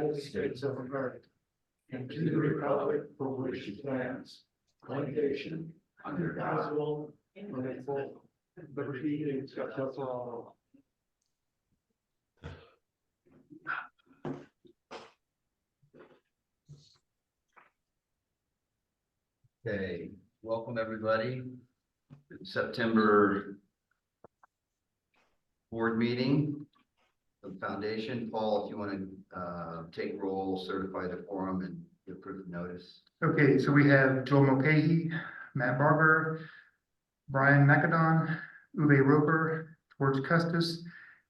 United States of America and to the republic for which it stands, one nation, under God's will, indivisible, with liberty and justice for all. Okay, welcome everybody. September board meeting of the foundation. Paul, if you want to take roll, certify the quorum, and give proof of notice. Okay, so we have Joel Mulcahy, Matt Barber, Brian McAdon, Uwe Roper, George Custis,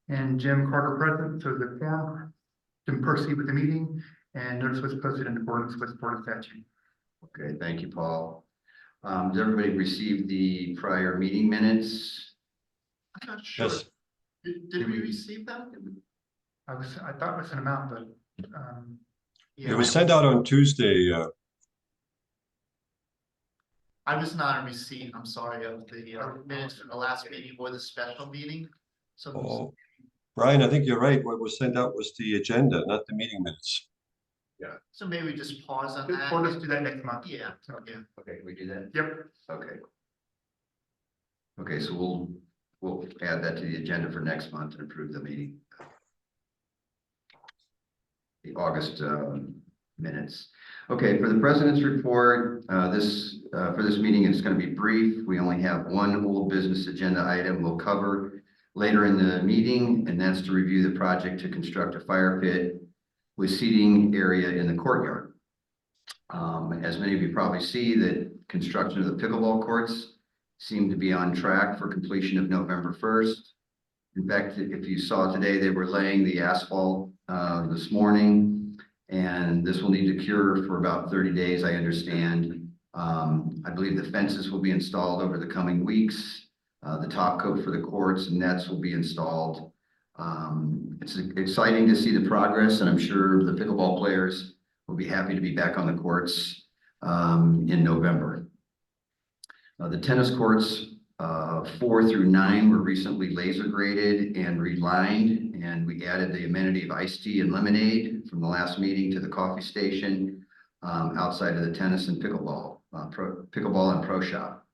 and Jim Carter present. So the quorum can proceed with the meeting, and notice was posted in accordance with board statute. Okay, thank you, Paul. Did everybody receive the prior meeting minutes? I'm not sure. Yes. Did we receive them? I thought we sent them out, but It was sent out on Tuesday. I was not in receipt, I'm sorry, of the minutes from the last meeting or the special meeting. So, Oh, Brian, I think you're right. What was sent out was the agenda, not the meeting minutes. so maybe we just pause on that. we'll just do that next month. Yeah, yeah. Okay, can we do that? Yep. Okay. Okay, so we'll add that to the agenda for next month and approve the meeting. The August minutes. Okay, for the president's report, for this meeting, it's going to be brief. We only have one old business agenda item we'll cover later in the meeting, and that's to review the project to construct a fire pit with seating area in the courtyard. As many of you probably see, that construction of the pickleball courts seem to be on track for completion of November 1st. In fact, if you saw today, they were laying the asphalt this morning, and this will need to cure for about 30 days, I understand. I believe the fences will be installed over the coming weeks. The top coat for the courts and nets will be installed. It's exciting to see the progress, and I'm sure the pickleball players will be happy to be back on the courts in November. The tennis courts 4 through 9 were recently laser graded and relined, and we added the amenity of iced tea and lemonade from the last meeting to the coffee station outside of the tennis and pickleball and pro shop.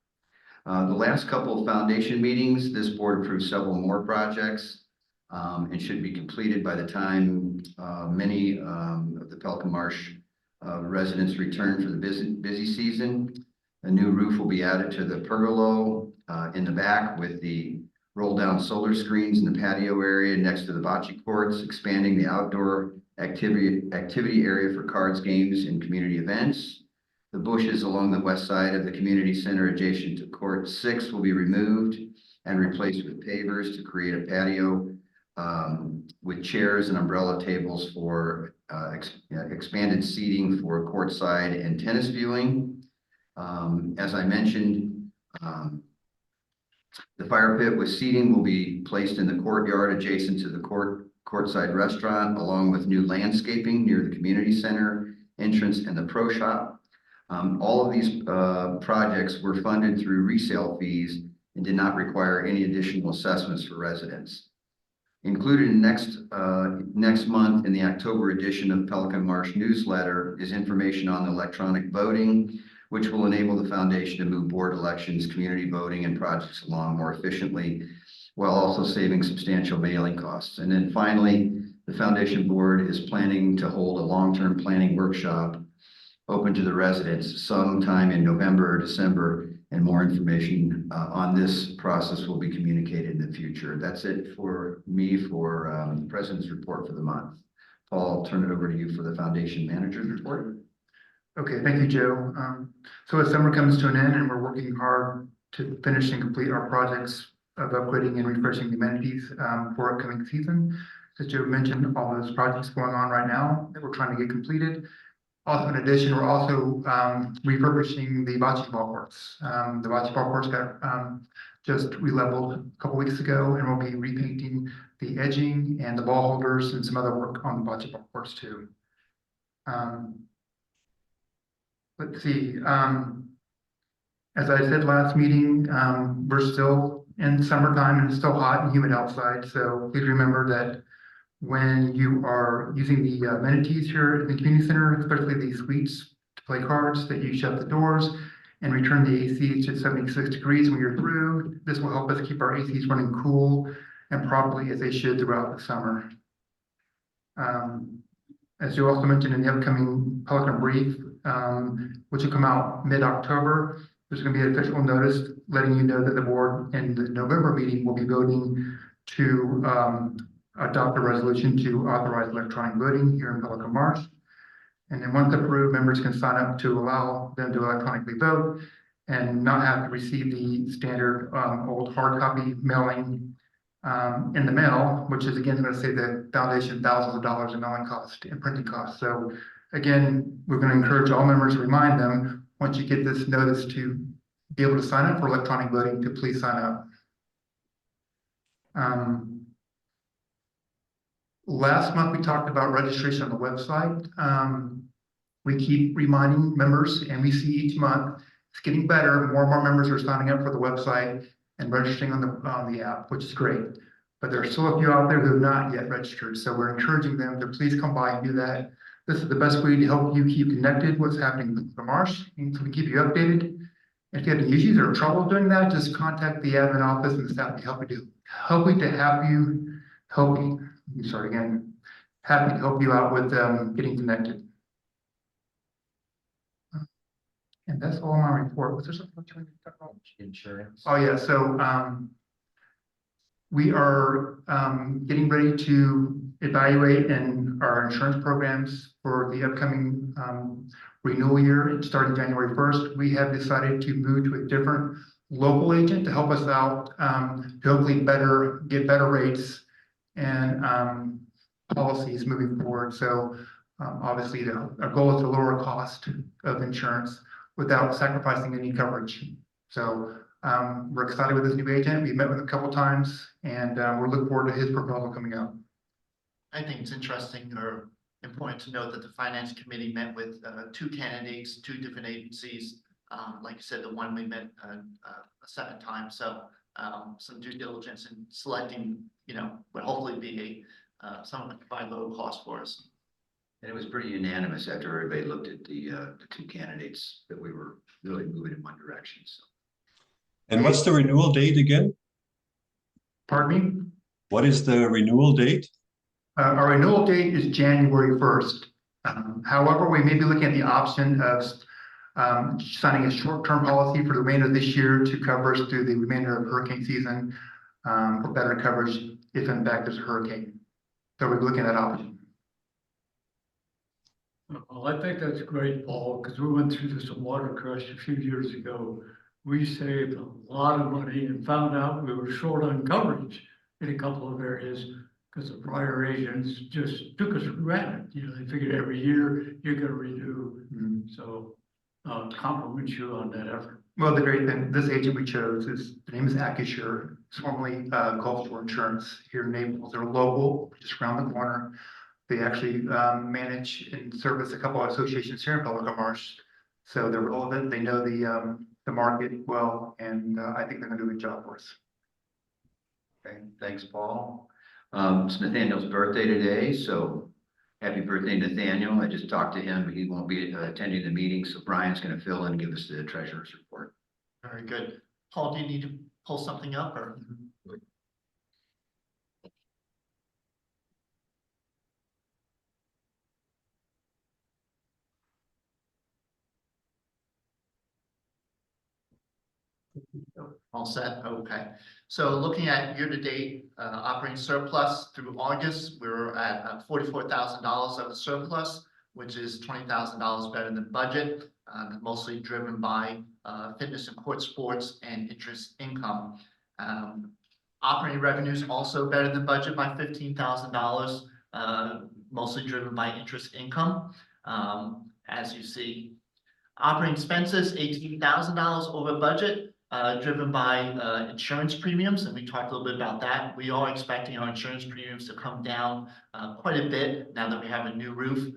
The last couple of foundation meetings, this board approved several more projects and should be completed by the time many of the Pelican Marsh residents return for the busy season. A new roof will be added to the pergola in the back with the roll down solar screens in the patio area next to the bocce courts, expanding the outdoor activity area for cards, games, and community events. The bushes along the west side of the community center adjacent to court 6 will be removed and replaced with pavers to create a patio with chairs and umbrella tables for expanded seating for courtside and tennis viewing. As I mentioned, the fire pit with seating will be placed in the courtyard adjacent to the courtside restaurant, along with new landscaping near the community center entrance and the pro shop. All of these projects were funded through resale fees and did not require any additional assessments for residents. Included in next month in the October edition of Pelican Marsh newsletter is information on the electronic voting, which will enable the foundation to move board elections, community voting, and projects along more efficiently, while also saving substantial mailing costs. And then finally, the foundation board is planning to hold a long-term planning workshop open to the residents sometime in November or December, and more information on this process will be communicated in the future. That's it for me for the president's report for the month. Paul, I'll turn it over to you for the foundation manager's report. Okay, thank you, Joe. So as summer comes to an end and we're working hard to finish and complete our projects of upgrading and refreshing the amenities for upcoming season. As Joe mentioned, all those projects going on right now that we're trying to get completed. Also, in addition, we're also refurbishing the bocce ball courts. The bocce ball courts got just re-leveled a couple weeks ago, and we'll be repainting the edging and the ball holders and some other work on the bocce ball courts too. Let's see. As I said last meeting, we're still in summertime and it's still hot and humid outside. So please remember that when you are using the amenities here in the community center, especially the suites to play cards, that you shut the doors and return the AC to 76 degrees when you're through. This will help us keep our ACs running cool and properly as they should throughout the summer. As you also mentioned in the upcoming Pelican Brief, which will come out mid-October, there's going to be an official notice letting you know that the board in the November meeting will be voting to adopt a resolution to authorize electronic voting here in Pelican Marsh. And then once approved, members can sign up to allow them to electronically vote and not have to receive the standard old hard copy mailing in the mail, which is again going to save the foundation thousands of dollars in mailing costs and printing costs. So again, we're going to encourage all members to remind them, once you get this notice, to be able to sign up for electronic voting, to please sign up. Last month, we talked about registration on the website. We keep reminding members, and we see each month it's getting better. More and more members are signing up for the website and registering on the app, which is great. But there are still a few out there who have not yet registered. So we're encouraging them to please come by and do that. This is the best way to help you keep connected what's happening with the marsh, and so we keep you updated. If you have any issues or trouble doing that, just contact the admin office and the staff to help you happy to help you out with getting connected. And that's all my report. Was there something else you wanted to talk about? Insurance. Oh, yeah, so we are getting ready to evaluate in our insurance programs for the upcoming renewal year. Starting January 1st, we have decided to move to a different local agent to help us out, to hopefully get better rates and policies moving forward. So obviously our goal is to lower cost of insurance without sacrificing any coverage. So we're excited with this new agent. We've met with him a couple times, and we're looking forward to his proposal coming out. I think it's interesting or important to note that the finance committee met with two candidates, two different agencies. Like you said, the one we met a second time. So some due diligence in selecting, would hopefully be someone that could provide low cost for us. And it was pretty unanimous after everybody looked at the two candidates that we were really moving in one direction. So. And what's the renewal date again? Pardon me? What is the renewal date? Our renewal date is January 1st. However, we may be looking at the option of signing a short-term policy for the remainder of this year to cover us through the remainder of hurricane season for better coverage if in fact there's a hurricane. So we're looking at that option. Well, I think that's great, Paul, because we went through this water crush a few years ago. We saved a lot of money and found out we were short on coverage in a couple of areas because the prior agents just took us for granted. They figured every year you're going to renew. Mm-hmm. So compliment you on that effort. Well, the great thing, this agent we chose the name is Accusure. It's formerly Gulf Shore Insurance here in Naples. They're local, just around the corner. They actually manage and service a couple of associations here in Pelican Marsh. So they're relevant. They know the market well, and I think they're going to do a good job for us. Okay, thanks, Paul. It's Nathaniel's birthday today, so happy birthday, Nathaniel. I just talked to him. He won't be attending the meeting, so Brian's going to fill in and give us the treasurer's report. Very good. Paul, do you need to pull something up or? All set. Okay. So looking at year-to-date operating surplus through August, we're at $44,000 of the surplus, which is $20,000 better than budget, mostly driven by fitness and court sports and interest income. Operating revenues also better than budget by $15,000, mostly driven by interest income. As you see, operating expenses $18,000 over budget. Driven by insurance premiums, and we talked a little bit about that. We are expecting our insurance premiums to come down quite a bit now that we have a new roof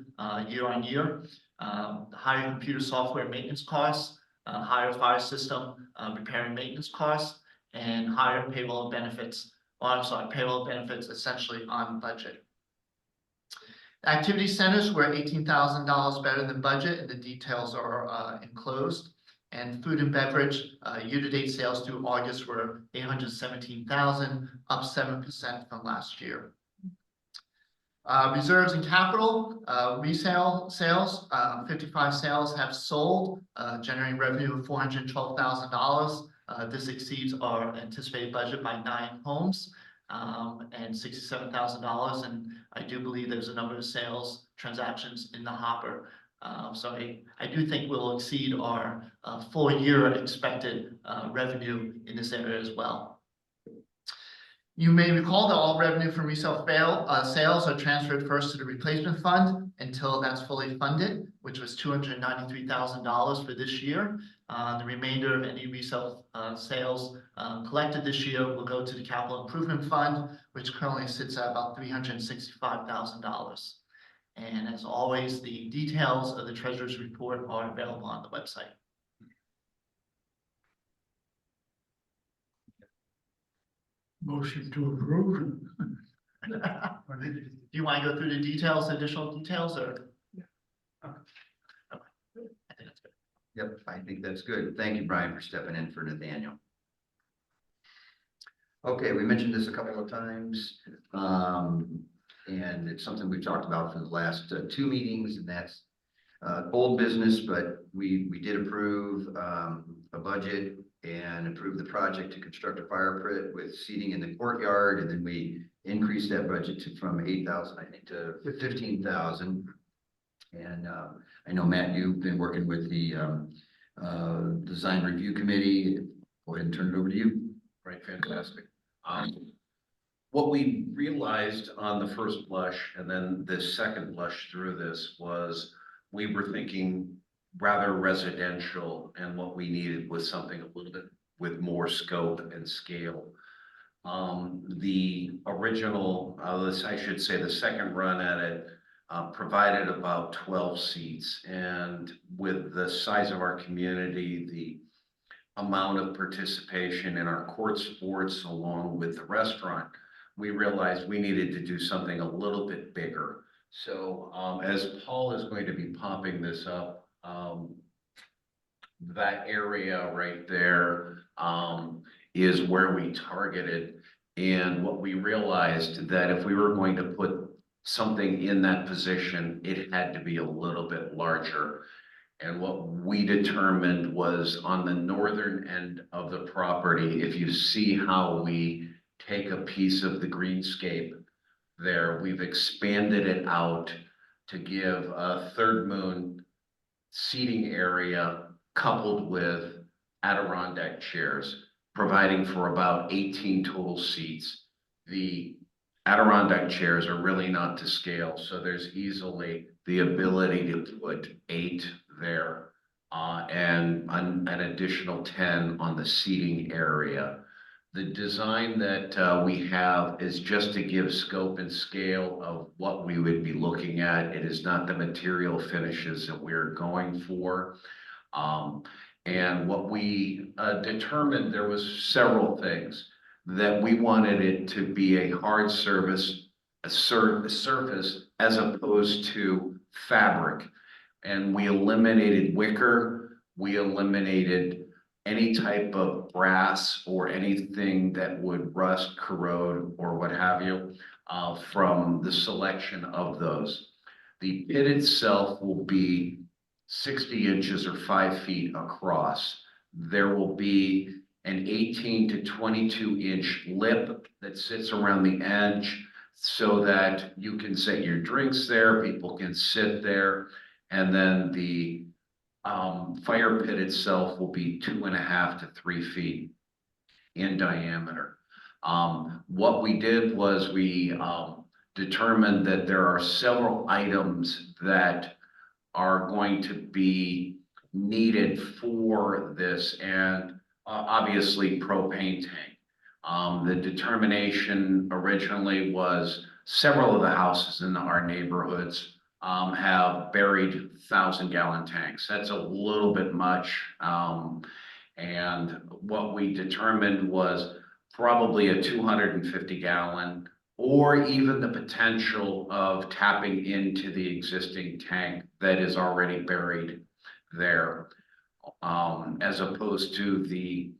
year on year. Higher computer software maintenance costs, higher fire system repair and maintenance costs, and higher payroll benefits. Payroll benefits essentially on budget. Activity centers were $18,000 better than budget, and the details are enclosed. And food and beverage, year-to-date sales through August were $817,000, up 7% from last year. Reserves and capital, resale sales, 55 sales have sold, generating revenue of $412,000. This exceeds our anticipated budget by 9 homes, and $67,000. And I do believe there's a number of sales transactions in the hopper. So I do think we'll exceed our full year expected revenue in this area as well. You may recall that all revenue from resale sales are transferred first to the replacement fund until that's fully funded, which was $293,000 for this year. The remainder of any resale sales collected this year will go to the capital improvement fund, which currently sits at about $365,000. And as always, the details of the treasurer's report are available on the website. Motion to approve. Do you want to go through the details, additional details, or? Okay. I think that's good. Yep, I think that's good. Thank you, Brian, for stepping in for Nathaniel. Okay, we mentioned this a couple of times, and it's something we've talked about for the last 2 meetings, and that's old business, but we did approve a budget and approve the project to construct a fire pit with seating in the courtyard, and then we increased that budget from 8,000, I think, to 15,000. And I know, Matt, you've been working with the design review committee. Go ahead and turn it over to you. Right, fantastic. What we realized on the first blush and then the second blush through this was we were thinking rather residential, and what we needed was something a little bit with more scope and scale. The original, I should say the second run at it, provided about 12 seats, and with the size of our community, the amount of participation in our court sports along with the restaurant, we realized we needed to do something a little bit bigger. So as Paul is going to be popping this up, that area right there is where we targeted. And what we realized that if we were going to put something in that position, it had to be a little bit larger. And what we determined was on the northern end of the property, if you see how we take a piece of the greenscape there, we've expanded it out to give a third moon seating area coupled with Adirondack chairs, providing for about 18 total seats. The Adirondack chairs are really not to scale, so there's easily the ability to put 8 there and an additional 10 on the seating area. The design that we have is just to give scope and scale of what we would be looking at. It is not the material finishes that we're going for. And what we determined, there was several things that we wanted it to be a hard surface as opposed to fabric. And we eliminated wicker, we eliminated any type of brass or anything that would rust, corrode, or what have you, from the selection of those. The pit itself will be 60 inches or 5 feet across. There will be an 18 to 22 inch lip that sits around the edge so that you can set your drinks there, people can sit there, and then the fire pit itself will be 2.5 to 3 feet in diameter. What we did was we determined that there are several items that are going to be needed for this, and obviously propane tank. The determination originally was several of the houses in our neighborhoods have buried 1,000-gallon tanks. That's a little bit much. And what we determined was probably a 250-gallon or even the potential of tapping into the existing tank that is already buried there, as opposed to the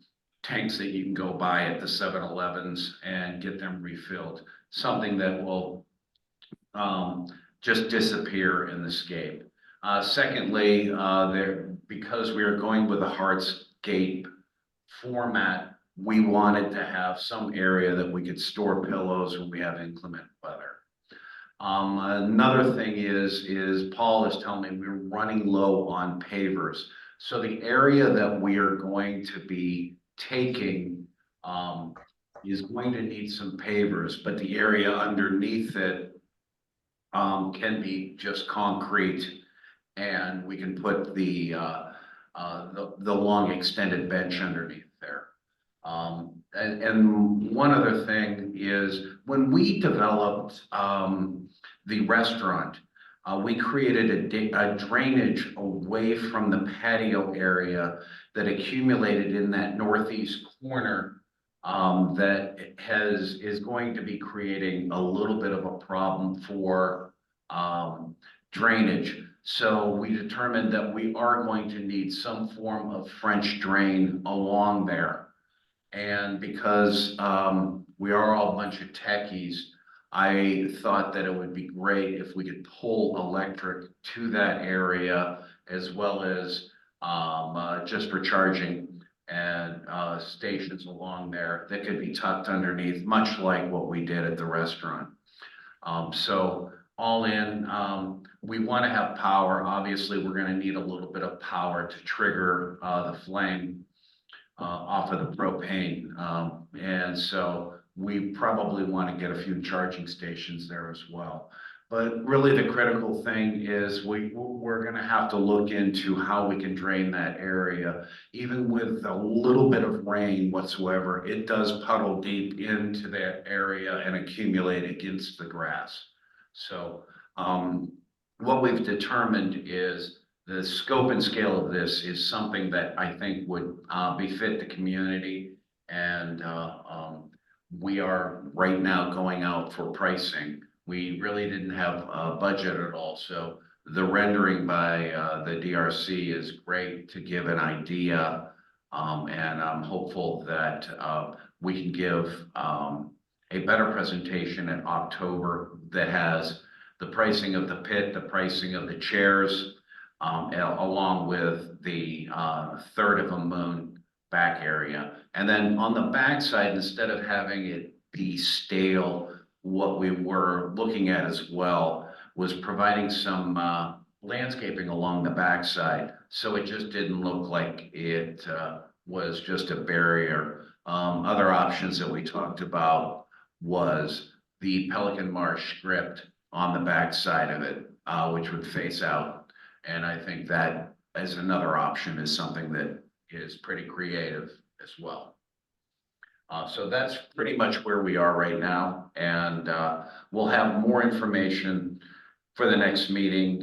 tanks that you can go buy at the 7-Elevens and get them refilled, something that will just disappear in the scape. Secondly, because we are going with a hardscape format, we wanted to have some area that we could store pillows when we have inclement weather. Another thing is Paul is telling me we're running low on pavers. So the area that we are going to be taking is going to need some pavers, but the area underneath it can be just concrete, and we can put the long extended bench underneath there. And one other thing is when we developed the restaurant, we created a drainage away from the patio area that accumulated in that northeast corner that is going to be creating a little bit of a problem for drainage. So we determined that we are going to need some form of French drain along there. And because we are all a bunch of techies, I thought that it would be great if we could pull electric to that area, as well as just for charging and stations along there that could be tucked underneath, much like what we did at the restaurant. So all in, we want to have power. Obviously, we're going to need a little bit of power to trigger the flame off of the propane. And so we probably want to get a few charging stations there as well. But really the critical thing is we're going to have to look into how we can drain that area. Even with a little bit of rain whatsoever, it does puddle deep into that area and accumulate against the grass. So what we've determined is the scope and scale of this is something that I think would befit the community. And we are right now going out for pricing. We really didn't have a budget at all. So the rendering by the DRC is great to give an idea. And I'm hopeful that we can give a better presentation in October that has the pricing of the pit, the pricing of the chairs, along with the third of a moon back area. And then on the back side, instead of having it be stale, what we were looking at as well was providing some landscaping along the backside, so it just didn't look like it was just a barrier. Other options that we talked about was the Pelican Marsh script on the backside of it, which would face out. And I think that as another option is something that is pretty creative as well. So that's pretty much where we are right now, and we'll have more information for the next meeting.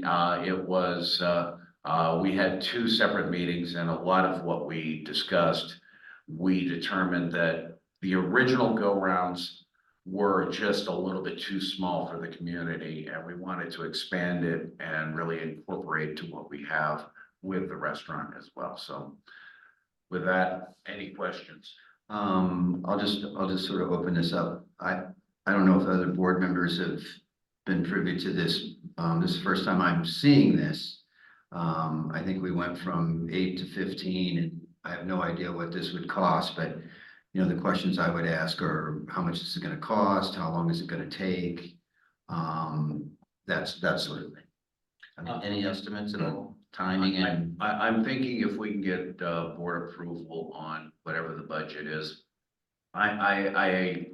We had 2 separate meetings, and a lot of what we discussed, we determined that the original go-rounds were just a little bit too small for the community, and we wanted to expand it and really incorporate to what we have with the restaurant as well. So with that, any questions? I'll just sort of open this up. I don't know if other board members have been privy to this. This is the first time I'm seeing this. I think we went from 8 to 15, and I have no idea what this would cost, but you know, the questions I would ask are how much is it going to cost? How long is it going to take? That sort of thing. I mean, any estimates at all? Timing and I'm thinking if we can get board approval on whatever the budget is. I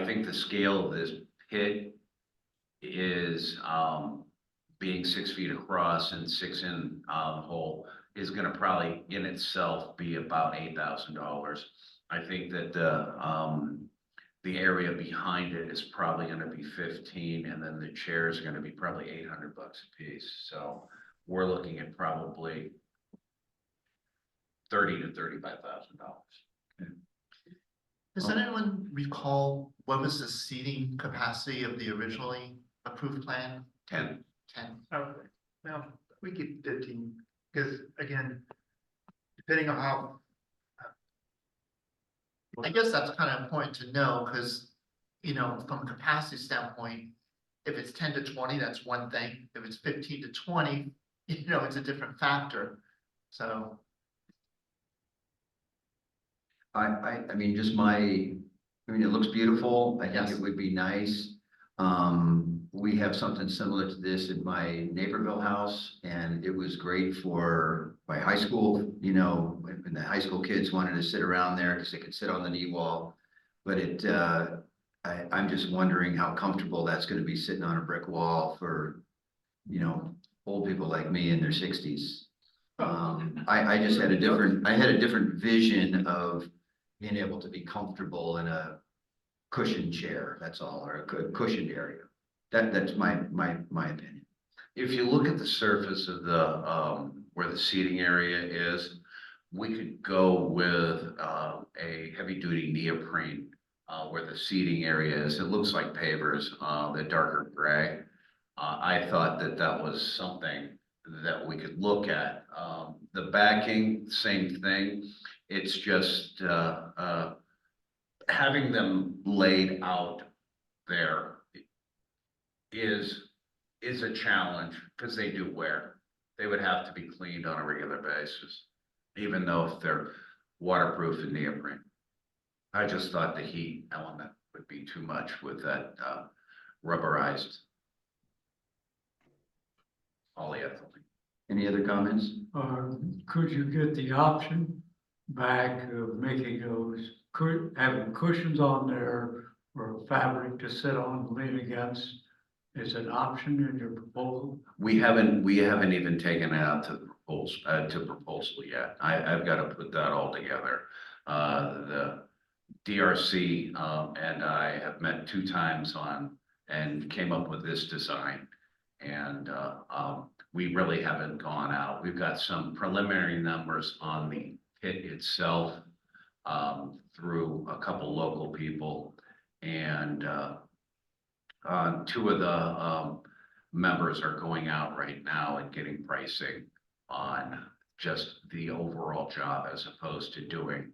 think the scale of this pit is being 6 feet across and 6 in the hole is going to probably in itself be about $8,000. I think that the area behind it is probably going to be 15, and then the chairs are going to be probably $800 a piece. So we're looking at probably $30,000 to $35,000. Does anyone recall what was the seating capacity of the originally approved plan? 10. 10. Oh, well, we get 15, because again, depending on how. I guess that's kind of important to know, because, you know, from a capacity standpoint, if it's 10 to 20, that's one thing. If it's 15 to 20, you know, it's a different factor. So, I mean, I mean, it looks beautiful. I think Yes. it would be nice. We have something similar to this in my Naperville house, and it was great for my high school, you know, when the high school kids wanted to sit around there because they could sit on the knee wall. But I'm just wondering how comfortable that's gonna be sitting on a brick wall for, you know, old people like me in their sixties. I just had I had a different vision of being able to be comfortable in a cushioned chair, that's all, or a good cushioned area. That's my opinion. If you look at the surface of the, where the seating area is, we could go with, a heavy-duty neoprene, where the seating area is. It looks like pavers, the darker gray. I thought that that was something that we could look at. The backing, same thing. It's just, having them laid out there is a challenge, because they do wear. They would have to be cleaned on a regular basis, even though if they're waterproof and neoprene. I just thought the heat element would be too much with that rubberized polyethylene. Any other comments? Could you get the option back of making having cushions on there or fabric to sit on, and lean against? Is an option in your proposal? We haven't even taken it out to proposal yet. I've got to put that all together. The DRC, and I have met 2 times and came up with this design. And, we really haven't gone out. We've got some preliminary numbers on the pit itself, through a couple local people, and, 2 of the members are going out right now and getting pricing on just the overall job, as opposed to doing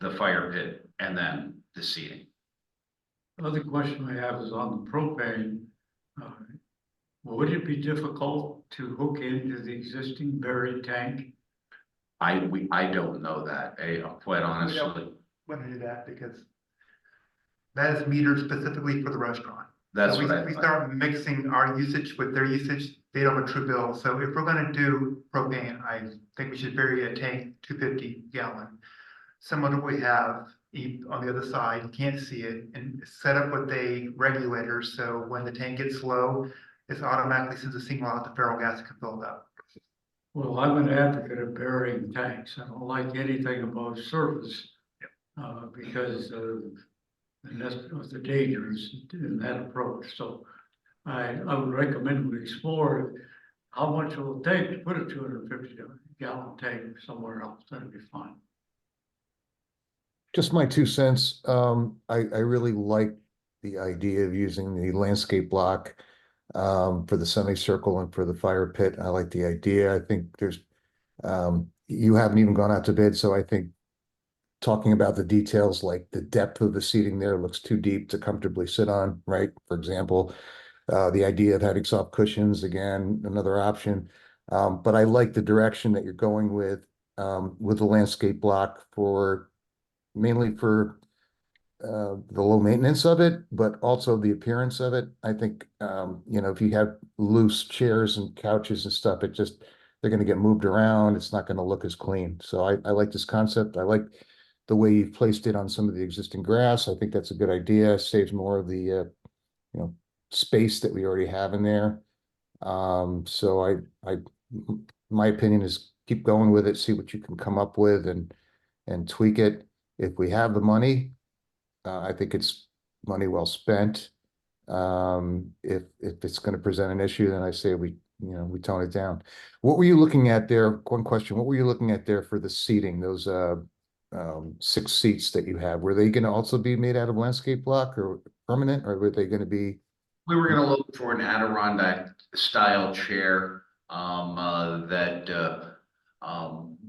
the fire pit and then the seating. Other question I have is on the propane. Would it be difficult to hook into the existing buried tank? I don't know that, quite honestly. Want to do that because that is metered specifically for the restaurant. That's So what I we thought. start mixing our usage with their usage, they don't have a true bill. So if we're gonna do propane, I think we should bury a tank 250 gallon. Similar to what we have on the other side, you can't see it, and set up with a regulator, so when the tank gets low, it automatically sends a signal out to feral gas can fill it up. Well, I'm an advocate of burying tanks. I don't like anything above surface. Because and that's the dangers in that approach. So I would recommend we explore how much it will take to put a 250 gallon tank somewhere else. That'd be fine. Just my 2 cents. I really like the idea of using the landscape block for the semicircle and for the fire pit. I like the idea. I think you haven't even gone out to bid, so I think talking about the details, like the depth of the seating there looks too deep to comfortably sit on, right? For example, the idea of having soft cushions, again, another option. But I like the direction that you're going with the landscape block mainly for the low maintenance of it, but also the appearance of it. I think, if you have loose chairs and couches and stuff, they're going to get moved around. It's not going to look as clean. So I like this concept. I like the way you've placed it on some of the existing grass. I think that's a good idea. Saves more of the, space that we already have in there. So my opinion is keep going with it, see what you can come up with and tweak it. If we have the money, I think it's money well spent. If it's going to present an issue, then I say we tone it down. What were you looking at there? One question, what were you looking at there for the seating? Those six seats that you have, were they gonna also be made out of landscape block or permanent, or were they gonna be? We were gonna look for an Adirondack style chair, that,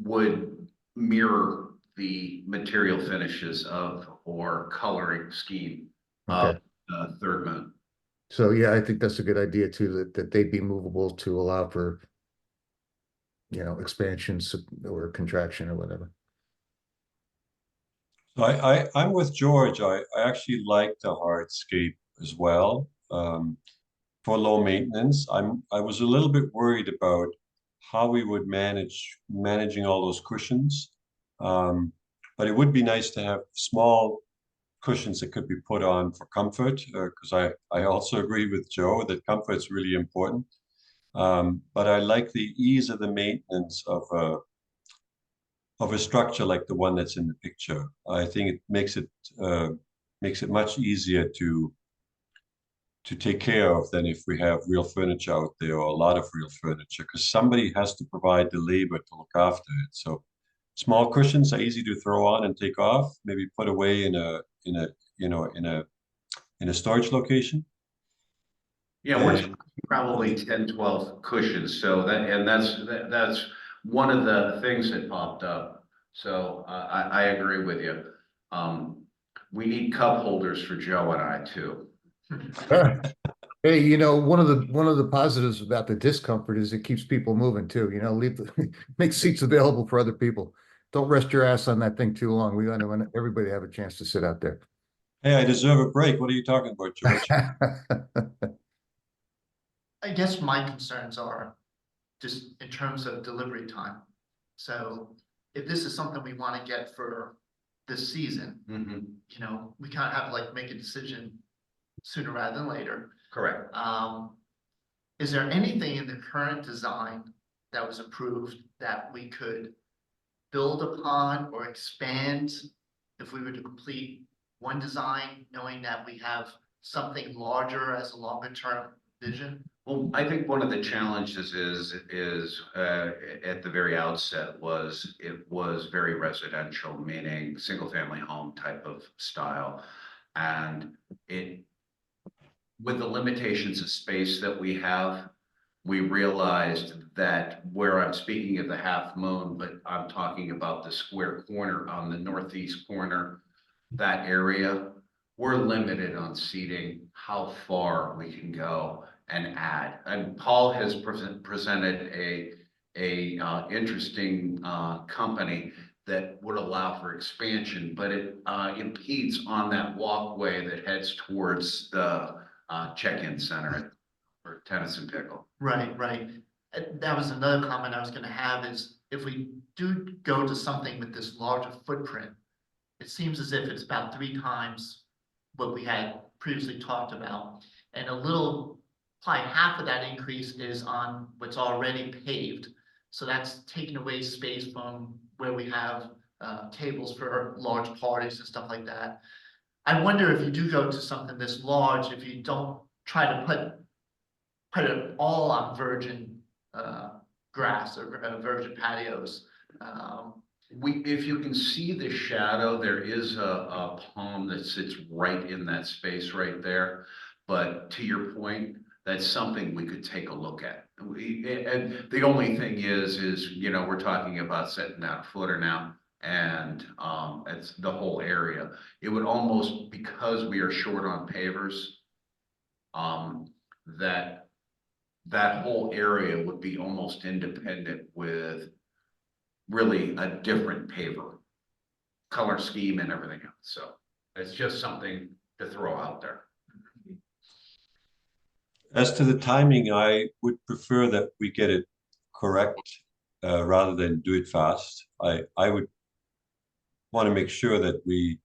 would mirror the material finishes of or coloring scheme Okay, of, Third Moon. so yeah, I think that's a good idea too, that they'd be movable to allow for, expansions or contraction or whatever. So I'm with George. I actually like the hardscape as well. For low maintenance. I was a little bit worried about how we would managing all those cushions. But it would be nice to have small cushions that could be put on for comfort, because I also agree with Joe that comfort's really important. But I like the ease of the maintenance of a structure like the one that's in the picture. I think it makes it much easier to take care of than if we have real furniture out there or a lot of real furniture, because somebody has to provide the labor to look after it. So small cushions are easy to throw on and take off, maybe put away in a storage location. Yeah, we're talking probably 10, 12 cushions, so that's one of the things that popped up. So I agree with you. We need cup holders for Joe and I too. Hey, one of the positives about the discomfort is it keeps people moving too, make seats available for other people. Don't rest your ass on that thing too long. We want everybody to have a chance to sit out there. Hey, I deserve a break. What are you talking about, George? I guess my concerns are just in terms of delivery time. So if this is something we want to get for this season, we kind of have to like make a decision sooner rather than later. Correct. Is there anything in the current design that was approved that we could build upon or expand if we were to complete one design, knowing that we have something larger as a longer term vision? Well, I think one of the challenges is at the very outset it was very residential, meaning single family home type of style. And with the limitations of space that we have, we realized that where I'm speaking of the half moon, but I'm talking about the square corner on the northeast corner, that area, we're limited on seating, how far we can go and add. And Paul has presented a interesting company that would allow for expansion, but it impedes on that walkway that heads towards the check-in center or Tennis and Pickle. Right, right. That was another comment I was gonna have is if we do go to something with this larger footprint, it seems as if it's about 3 times what we had previously talked about. And probably half of that increase is on what's already paved. So that's taking away space from where we have tables for large parties and stuff like that. I wonder if you do go to something this large, if you don't try to put it all on virgin grass or virgin patios. If you can see the shadow, there is a palm that sits right in that space right there. But to your point, that's something we could take a look at. And the only thing is, we're talking about setting down a footer now, and it's the whole area. It would almost, because we are short on pavers, that whole area would be almost independent with really a different paver, color scheme and everything else. So it's just something to throw out there. As to the timing, I would prefer that we get it correct rather than do it fast. I would want to make sure that we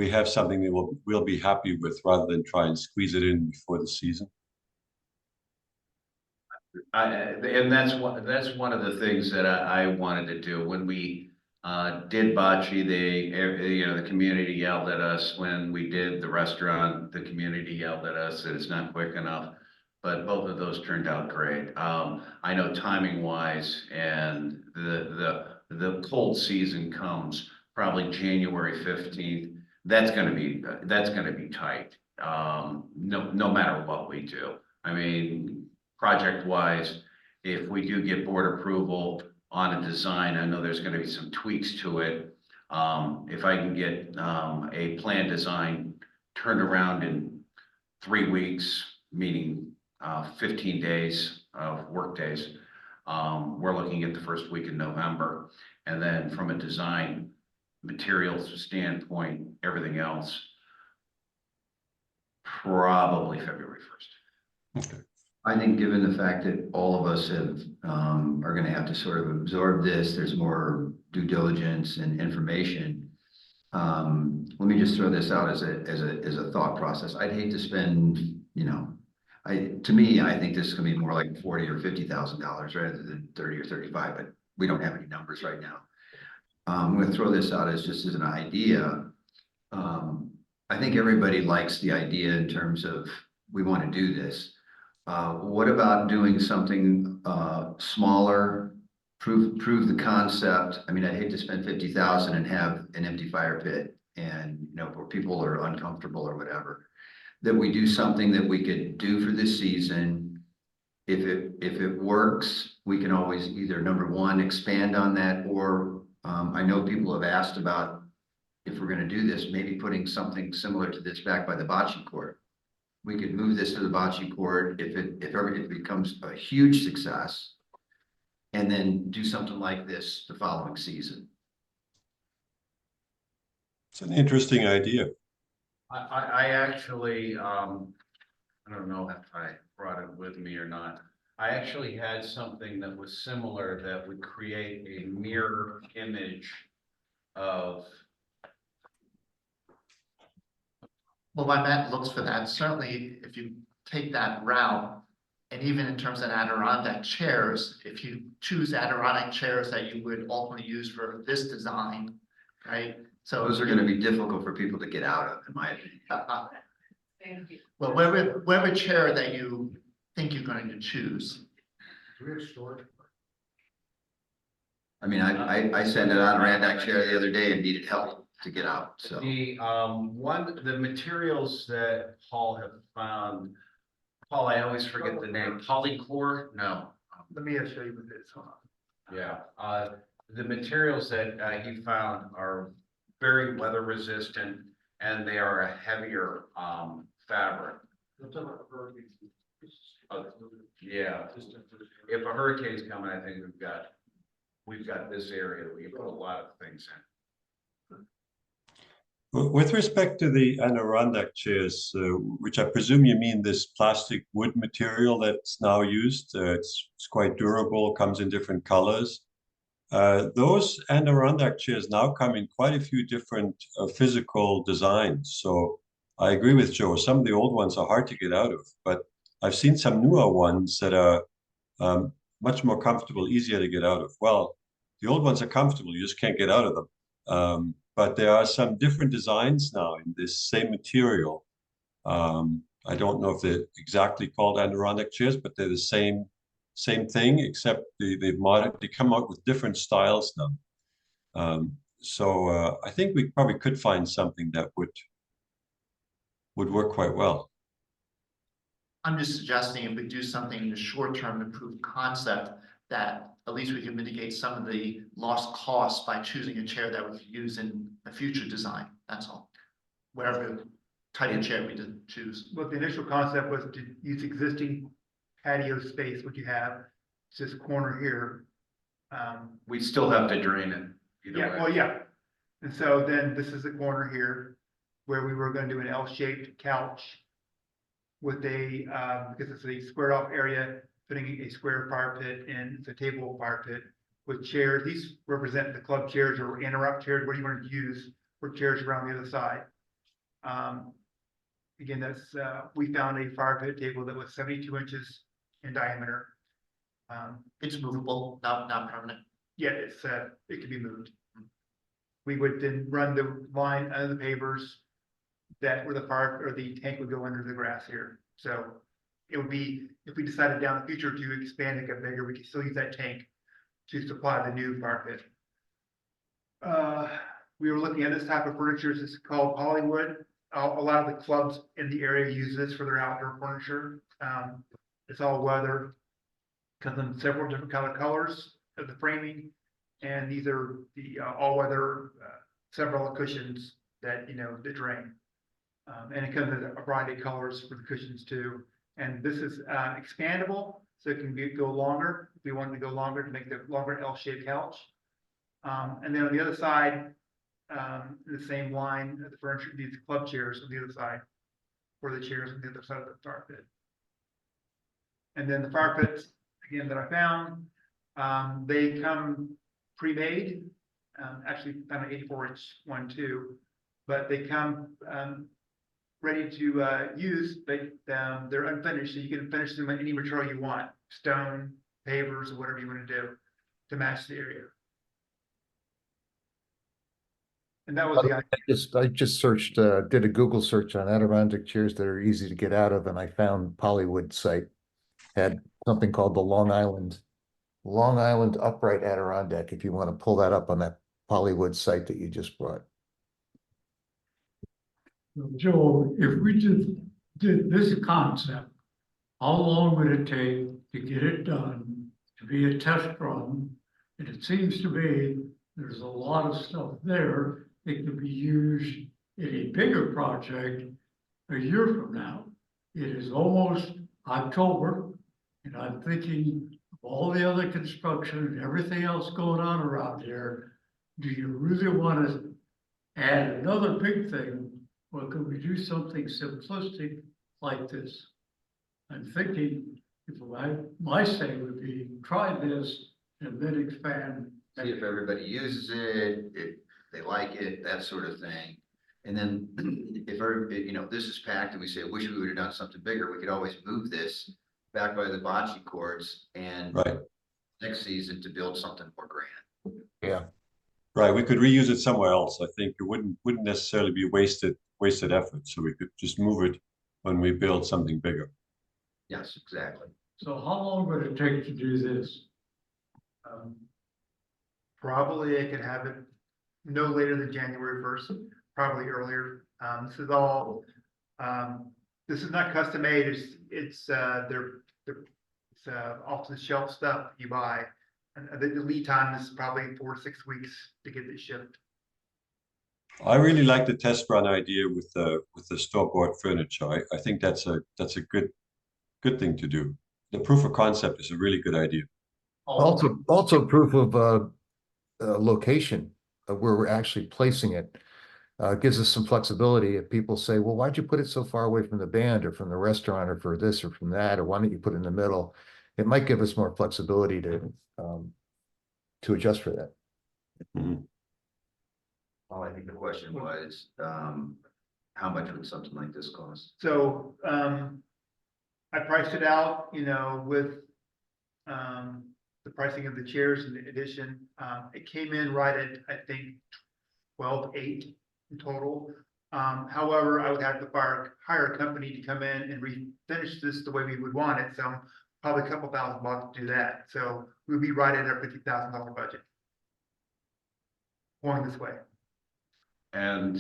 have something that we'll be happy with rather than try and squeeze it in before the season. And that's one of the things that I wanted to do when we did bocce. The community yelled at us. When we did the restaurant, the community yelled at us that it's not quick enough. But both of those turned out great. I know timing wise, and the cold season comes probably January 15th. That's gonna be tight. No matter what we do. I mean, project wise, if we do get board approval on a design, I know there's gonna be some tweaks to it. If I can get, a plan design turned around in 3 weeks, meaning, 15 days of work days, we're looking at the first week in November. And then from a design materials standpoint, everything else, probably February 1st. I think given the fact that all of us have, are gonna have to sort of absorb this, there's more due diligence and information. Let me just throw this out as a thought process. I'd hate to spend, to me, I think this is gonna be more like $40,000 or $50,000 rather than 30 or 35, but we don't have any numbers right now. I'm gonna throw this out as just as an idea. I think everybody likes the idea in terms of we want to do this. What about doing something smaller, prove the concept? I mean, I'd hate to spend 50,000 and have an empty fire pit and, where people are uncomfortable or whatever. That we do something that we could do for this season. If it works, we can always either, number one, expand on that, or I know people have asked about if we're gonna do this, maybe putting something similar to this back by the bocce court. We could move this to the bocce court if it becomes a huge success. And then do something like this the following season. It's an interesting idea. I actually, I don't know if I brought it with me or not. I actually had something that was similar that would create a mirror image of. Well, my Matt looks for that. Certainly, if you take that route, and even in terms of Adirondack chairs, if you choose Adirondack chairs that you would ultimately use for this design, right? So Those are gonna be difficult for people to get out of, in my opinion. well, whatever chair that you think you're going to choose. Do we have storage? I mean, I sat in an Adirondack chair the other day and needed help to get out, so. The materials that Paul have found, Paul, I always forget the name, polycore? No. Let me show you what it is. Hold on. Yeah, the materials that he found are very weather resistant and they are a heavier fabric. Yeah, if a hurricane's coming, I think we've got this area that we can put a lot of things in. With respect to the Adirondack chairs, which I presume you mean this plastic wood material that's now used, it's quite durable, comes in different colors. Those Adirondack chairs now come in quite a few different physical designs. So I agree with Joe. Some of the old ones are hard to get out of, but I've seen some newer ones that are much more comfortable, easier to get out of. Well, the old ones are comfortable, you just can't get out of them. But there are some different designs now in this same material. I don't know if they're exactly called Adirondack chairs, but they're the same thing, except they come out with different styles now. So I think we probably could find something that would work quite well. I'm just suggesting if we do something in the short term to prove concept, that at least we can mitigate some of the lost costs by choosing a chair that we could use in a future design. That's all. Wherever type of chair we did choose. Well, the initial concept was to use existing patio space, what you have, it's this corner here. We still have to drain it. Either Yeah, way. well, yeah. And so then this is the corner here where we were gonna do an L-shaped couch with because it's a squared off area, putting a square fire pit in, it's a table fire pit with chairs. These represent the club chairs or interrupt chairs, what do you want to use for chairs around the other side. Again, we found a fire pit table that was 72 inches in diameter. It's movable, not permanent. Yeah, it can be moved. We would then run the line under the pavers that where the fire or the tank would go under the grass here. So it would be, if we decided down the future to expand it, get bigger, we could still use that tank to supply the new fire pit. we were looking at this type of furniture. This is called Hollywood. A lot of the clubs in the area use this for their outdoor furniture. It's all weather. Comes in several different colors of the framing. And these are the all-weather several cushions that, that drain. And it comes in a variety of colors for the cushions too. And this is expandable, so it can go longer. If we wanted to go longer to make the longer L-shaped couch. And then on the other side, the same line of the furniture, these club chairs on the other side, for the chairs on the other side of the fire pit. And then the fire pits, again, that I found, they come pre-made. Actually found an 84-inch one too, but they come ready to use, but they're unfinished, so you can finish them in any material you want, stone, pavers, or whatever you want to do to match the area. And that was the idea. I just searched, did a Google search on Adirondack chairs that are easy to get out of, and I found Pollywood site had something called the Long Island upright Adirondack, if you want to pull that up on that Pollywood site that you just brought. Joe, if we did this concept, how long would it take to get it done, to be a test run? And it seems to me there's a lot of stuff there that could be used in a bigger project a year from now. It is almost October, and I'm thinking of all the other construction and everything else going on around here. Do you really want to add another big thing? Or could we do something simplistic like this? I'm thinking, if my say would be, try this and then expand. See if everybody uses it, if they like it, that sort of thing. And then if this is packed and we say, wish we would have done something bigger, we could always move this back by the bocce courts and Right, next season to build something more grand. Yeah. right. We could reuse it somewhere else. I think it wouldn't necessarily be wasted effort. So we could just move it when we build something bigger. Yes, exactly. So how long would it take to do this? Probably I could have it no later than January 1st, probably earlier. This is all, this is not custom made. It's off the shelf stuff you buy. And the lead time is probably 4 to 6 weeks to get this shipped. I really like the test run idea with the store-bought furniture. I think that's a good thing to do. The proof of concept is a really good idea. Also proof of location of where we're actually placing it. Gives us some flexibility. If people say, well, why'd you put it so far away from the band or from the restaurant or for this or from that, or why don't you put it in the middle? It might give us more flexibility to adjust for that. Mhm. Well, I think the question was, how much would something like this cost? So I priced it out, with the pricing of the chairs and the addition. It came in right at, I think, 12.8 in total. However, I would have to hire a company to come in and refinish this the way we would want it. So probably a couple $1,000 to do that. So we'll be right at our $50,000 budget. Going this way. And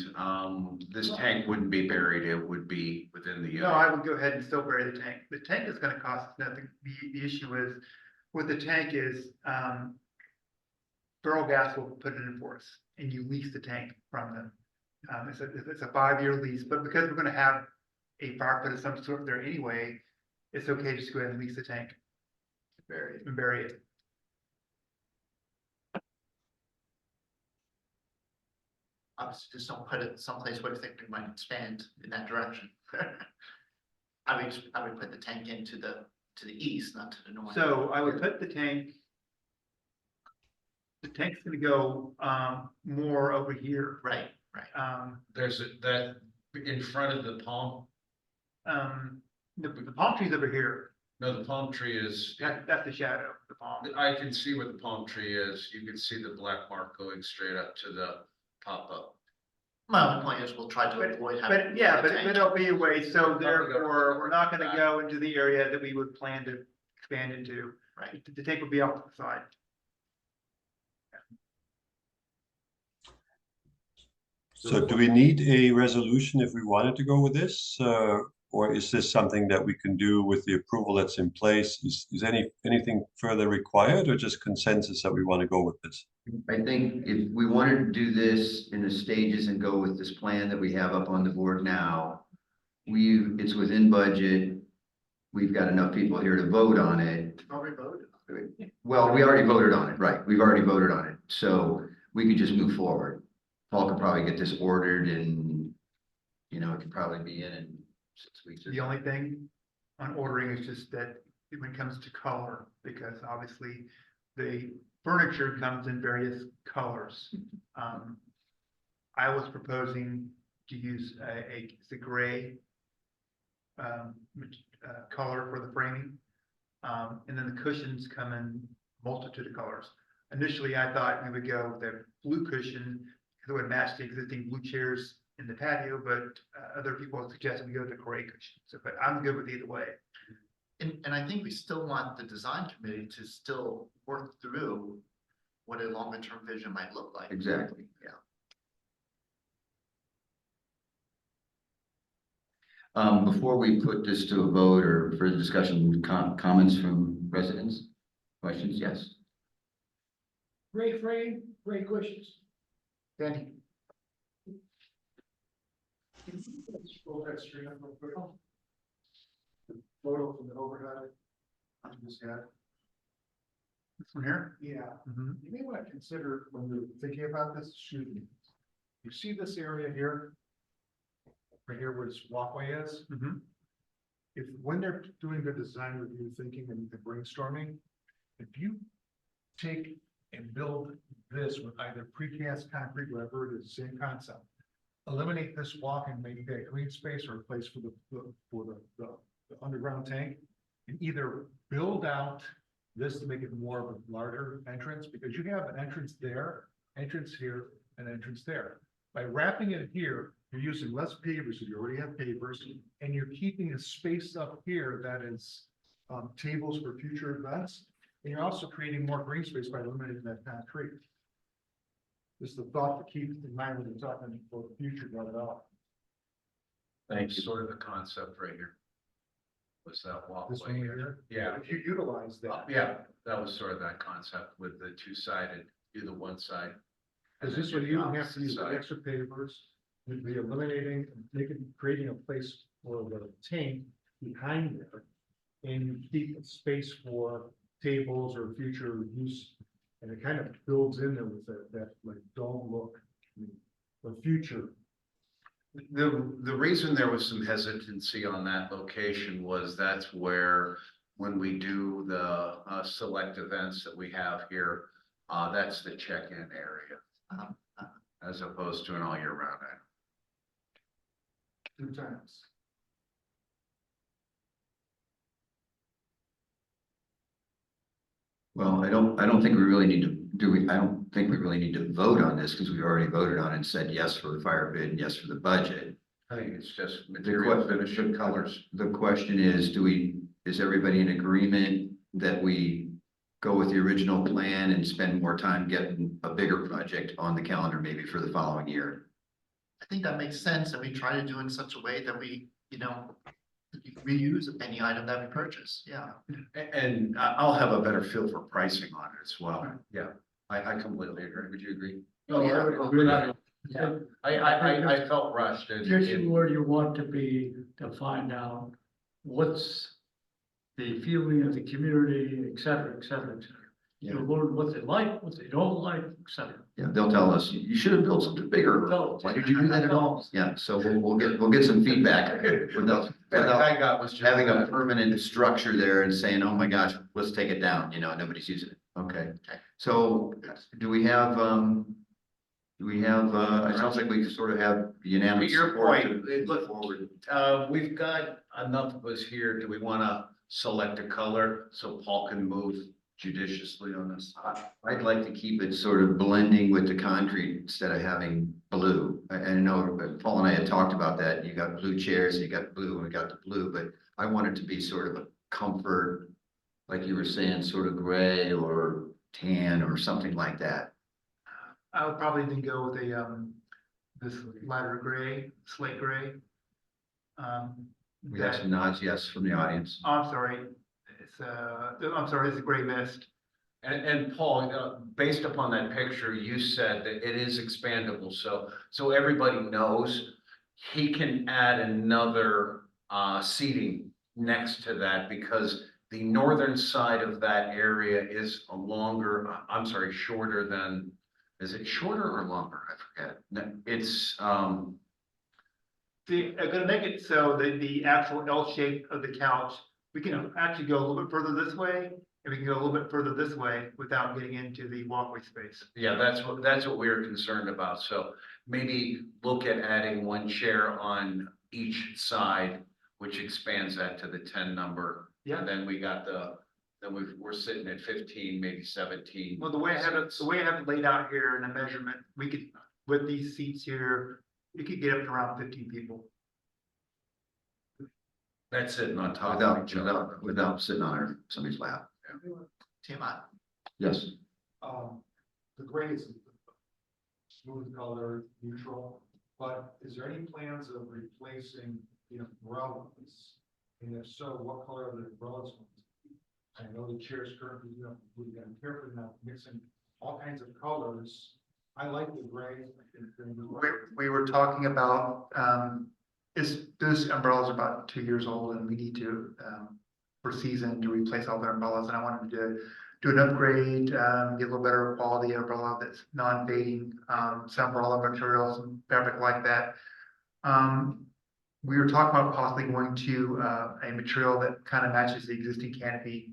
this tank wouldn't be buried, it would be within the. No, I would go ahead and still bury the tank. The tank is gonna cost us nothing. The issue is, with the tank is, Feral Gas will put it in for us, and you lease the tank from them. It's a 5-year lease, but because we're gonna have a fire pit of some sort there anyway, it's okay to just go ahead and lease the tank and bury it. Obviously, just don't put it someplace where you think we might expand in that direction. I would put the tank into to the east, not to the north. So I would put the tank's gonna go, more over here. Right. There's that in front of the palm. The palm tree's over here. No, the palm tree is, That's the shadow, the palm. I can see where the palm tree is. You can see the black mark going straight up to the pop-up. My only point is we'll try to avoid having. But yeah, the but tank. it'll be a way, so Not gonna go therefore, we're not gonna back. go into the area that we would plan to expand into. Right. The tank will be off to the side. So do we need a resolution if we wanted to go with this? Or is this something that we can do with the approval that's in place? Is anything further required or just consensus that we want to go with this? I think if we wanted to do this in the stages and go with this plan that we have up on the board now, it's within budget. We've got enough people here to vote on it. Already voted. Well, we already voted on it, right? We've already voted on it, so we could just move forward. Paul could probably get this ordered and, it could probably be in 6 weeks. The only thing on ordering is just that when it comes to color, because obviously the furniture comes in various colors. I was proposing to use the gray color for the framing. And then the cushions come in multitude of colors. Initially, I thought we would go with the blue cushion because it would match the existing blue chairs in the patio, but other people suggested we go with the gray cushion. So, but I'm good with either way. And I think we still want the design committee to still work through what a longer term vision might look like. Exactly, yeah. Before we put this to a vote or further discussion, comments from residents? Questions? Yes. Great frame, great questions. Danny? Scroll that screen up real quick. The photo from the overhead. I just had. This one here? Yeah. You may want to consider when you're thinking about this, shooting. You see this area here? Right here where this walkway is? If, when they're doing the design review thinking and the brainstorming, if you take and build this with either precast concrete, whatever it is, same concept. Eliminate this walk and make that green space or a place for the underground tank. And either build out this to make it more of a larger entrance, because you have an entrance there, entrance here, and entrance there. By wrapping it here, you're using less pavers, so you already have pavers, and you're keeping a space up here that is tables for future events. And you're also creating more green space by eliminating that concrete. This is the thought to keep in mind when you're talking for the future development. Thank you. Sort of the concept right here. Was that This walkway one here? here. Yeah. If you utilize that. Yeah, that was sort of that concept with the two-sided, do the one side. and Because then this way do you the don't have to opposite use the side. extra pavers, you'd be eliminating, creating a place for the tank behind there. And you keep a space for tables or future use, and it kind of builds in there with that like dome look. The future. The reason there was some hesitancy on that location was that's where, when we do the select events that we have here, that's the check-in area. As opposed to an all year round item. 2 times. Well, I don't think we really need to I don't think we really need to vote on this because we already voted on it and said yes for the fire bid and yes for the budget. I think it's just material, finish, and colors. The question is, is everybody in agreement that we go with the original plan and spend more time getting a bigger project on the calendar maybe for the following year? I think that makes sense, and we try to do it in such a way that we, reuse any item that we purchase, yeah. And I'll have a better feel for pricing on it as well. Yeah, I completely agree. Would you agree? No, I would agree. Yeah. I felt rushed. Get you where you want to be to find out what's the feeling of the community, et cetera, et cetera, et cetera. Yeah. You'll learn what they like, what they don't like, et cetera. Yeah, they'll tell us, you should have built something bigger. Why did you do that at all? Yeah, so we'll get some feedback without I got was just having a that. permanent structure there and saying, oh my gosh, let's take it down, nobody's using it. Okay, so do we have, it sounds like we sort of have To unanimous your support point, to look, forward. we've got enough of us here. Do we want to select a color so Paul can move judiciously on this? I'd like to keep it sort of blending with the concrete instead of having blue. I know Paul and I had talked about that. You got blue chairs, you got blue, and we got the blue, but I want it to be sort of a comfort, like you were saying, sort of gray or tan or something like that. I would probably then go with this lighter gray, slate gray. We have some nods, yes, from the audience. I'm sorry, I'm sorry, it's a gray mist. And Paul, based upon that picture, you said that it is expandable, so everybody knows he can add another seating next to that because the northern side of that area is a longer, I'm sorry, shorter than, is it shorter or longer? I forget. No, it's, See, I'm gonna make it so that the actual L shape of the couch, we can actually go a little bit further this way, and we can go a little bit further this way without getting into the walkway space. yeah, that's what we were concerned about. So maybe look at adding one chair on each side, which expands that to the 10 number. Yeah. And then we got we're sitting at 15, maybe 17. Well, the way I have it laid out here in a measurement, we could, with these seats here, we could get up to around 15 people. That's sitting on top of each other. Without sitting on somebody's lap. Tiamat. Yes. The gray is smooth color, neutral, but is there any plans of replacing the umbrellas? And if so, what color are the umbrellas going to be? I know the chairs currently, we've been careful not mixing all kinds of colors. I like the gray. I think We were talking about, those umbrellas are about 2 years old and we need to, for season to replace all their umbrellas. And I wanted to do an upgrade, get a little better quality umbrella that's non-fading, some umbrella materials and fabric like that. We were talking about possibly going to, a material that kind of matches the existing canopy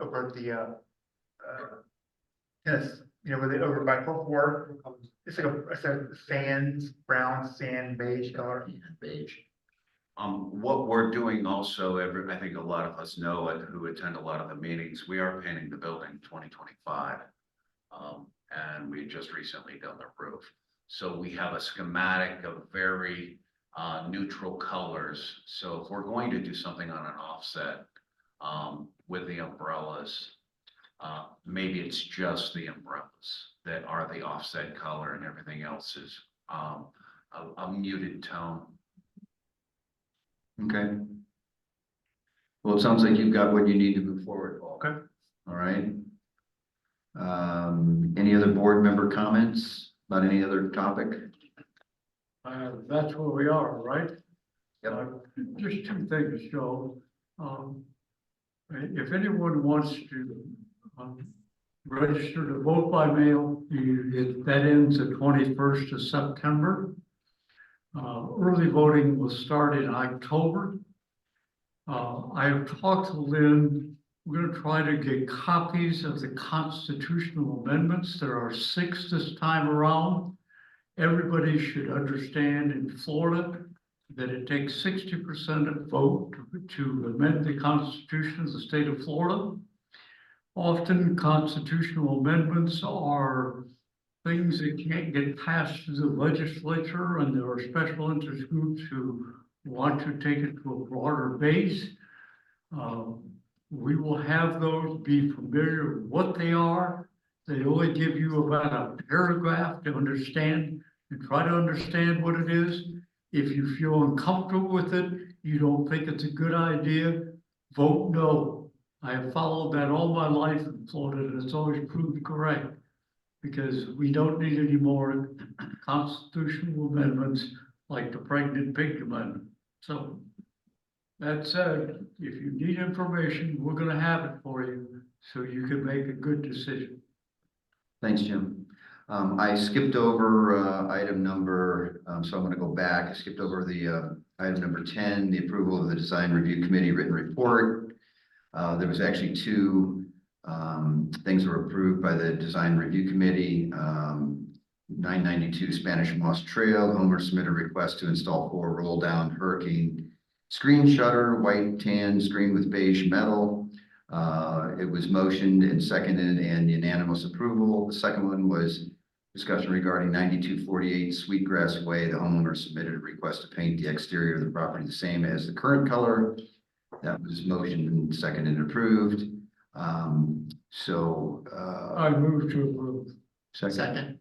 over at the, tennis, where they over by foot four. It's like a sand, brown sand beige color. Beige. What we're doing also, I think a lot of us know it, who attend a lot of the meetings, we are painting the building 2025. And we just recently done the roof. So we have a schematic of very neutral colors. So if we're going to do something on an offset with the umbrellas, maybe it's just the umbrellas that are the offset color and everything else is a muted tone. Okay. Well, it sounds like you've got what you need to move forward, Paul. Okay. All right. Any other board member comments about any other topic? That's where we are, right? Yep. Just two things, Joe. If anyone wants to register to vote by mail, that ends the 21st of September. Early voting will start in October. I have talked to Lynn. We're going to try to get copies of the constitutional amendments. There are 6 this time around. Everybody should understand in Florida that it takes 60% of vote to amend the Constitution of the state of Florida. Often constitutional amendments are things that can't get passed through the legislature, and there are special interest groups who want to take it to a broader base. We will have those, be familiar with what they are. They only give you about a paragraph to understand and try to understand what it is. If you feel uncomfortable with it, you don't think it's a good idea, vote no. I have followed that all my life in Florida, and it's always proved correct, because we don't need any more constitutional amendments like the pregnant pig amendment. So that said, if you need information, we're going to have it for you so you can make a good decision. Thanks, Jim. I skipped over item number, so I'm going to go back. I skipped over the item number 10, the approval of the Design Review Committee written report. There was actually 2 things that were approved by the Design Review Committee. 992 Spanish Moss Trail, the homeowner submitted a request to install 4 roll down hurricane screen shutter, white tan screen with beige metal. It was motioned and seconded and unanimous approval. The second one was discussion regarding 9248 Sweetgrass Way. The homeowner submitted a request to paint the exterior of the property the same as the current color. That was motioned and seconded and approved. I move to approve. Second. Second.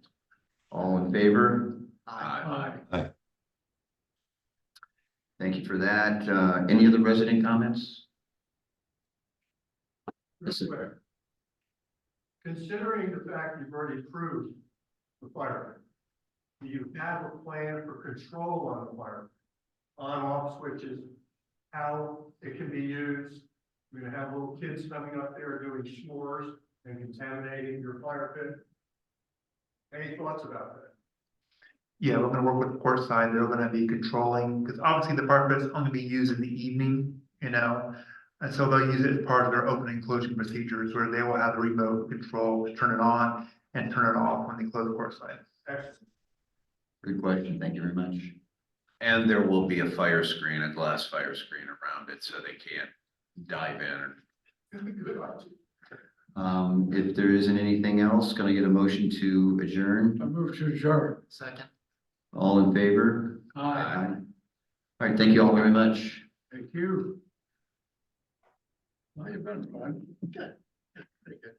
All in favor? Aye. Aye. Thank you for that. Any other resident comments? This is- Considering the fact you've already approved the fire, do you have a plan for control on the fire? On-off switches, how it can be used? We're gonna have little kids coming up there doing s'mores and contaminating your fire pit. Any thoughts about that? Yeah, we're gonna work with the port side, they're gonna be controlling, because obviously the park is only being used in the evening, you know. And so they'll use it as part of their opening and closing procedures, where they will have the remote control to turn it on and turn it off when they close the port side. Excellent. Good question. Thank you very much. And there will be a fire screen, a glass fire screen around it, so they can't dive in. Good idea. If there isn't anything else, can I get a motion to adjourn? I move to adjourn. Second. All in favor? Aye. All right, thank you all very much. Thank you. Well, you've been fun. Good. Pretty good.